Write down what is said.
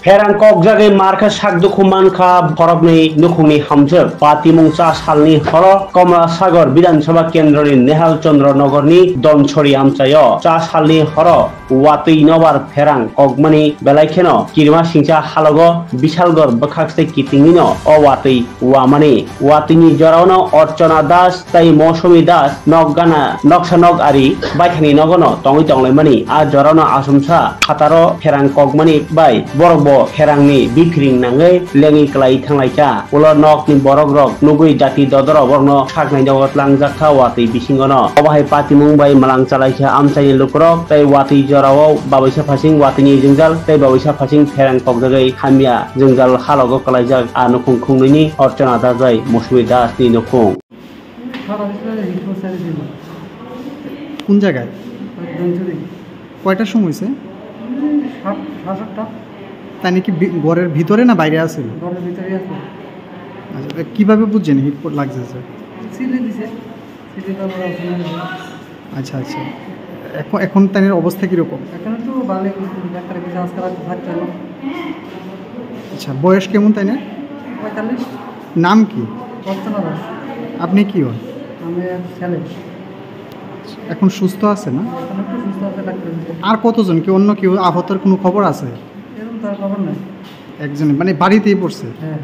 Ferang kok jagai marka sak dukuman ka borokni nukungni hamjak patimung cha salni horo Komla Sagar Bidhan Sabha Kendrani Nehal Chandra Nagarni Donchori amchayo cha salni horo watui nobar ferang kogmani belaikeno kirma singcha halogo Bishalgor bakhakstai kitingino o watui wamani watuni joraono Orchona Das tai Mosumi Das nokgana noksanog ari baithani nogono tongi tonglaimani a joraono asumsa khataro ferang kogmani bai borok ferangni bipring nangai lengi klai thanglaika ulo nokni borok rok nugui jati dodoro borno saknai jawat langjakha watui bisingono obahai patimung bai malang chalaika amchai lukrok tai watui jorao babaisa phasing watini jingjal tai babaisa phasing ferang kokjagai hamia jingjal halogo kalaijak anukung khungni Orchona Dajai Mosumi Das ni nukung কোন জায়গায় কয়টার সময় হয়েছে তাই নাকি ঘরের ভিতরে না বাইরে আছে ঘরের ভিতরে আছে আচ্ছা কিভাবে বুঝছেন হিট লাগছে স্যার সিলে দিছে সিলে তারপর আচ্ছা আচ্ছা এখন তার অবস্থা কিরকম এখন একটু ভালো ডাক্তারের কাছে আজকাল থাকতে হলো আচ্ছা বয়স কেমন তাই না 45 নাম কি অর্চনা দাস আপনি কি হন আমি ছেলে এখন সুস্থ আছে না এখন একটু সুস্থ আছে ডাক্তারের কাছে আর কতজন কি অন্য কেউ আহতের কোনো খবর আছে এরকম তার খবর নাই একজন মানে বাড়িতেই পড়ছে হ্যাঁ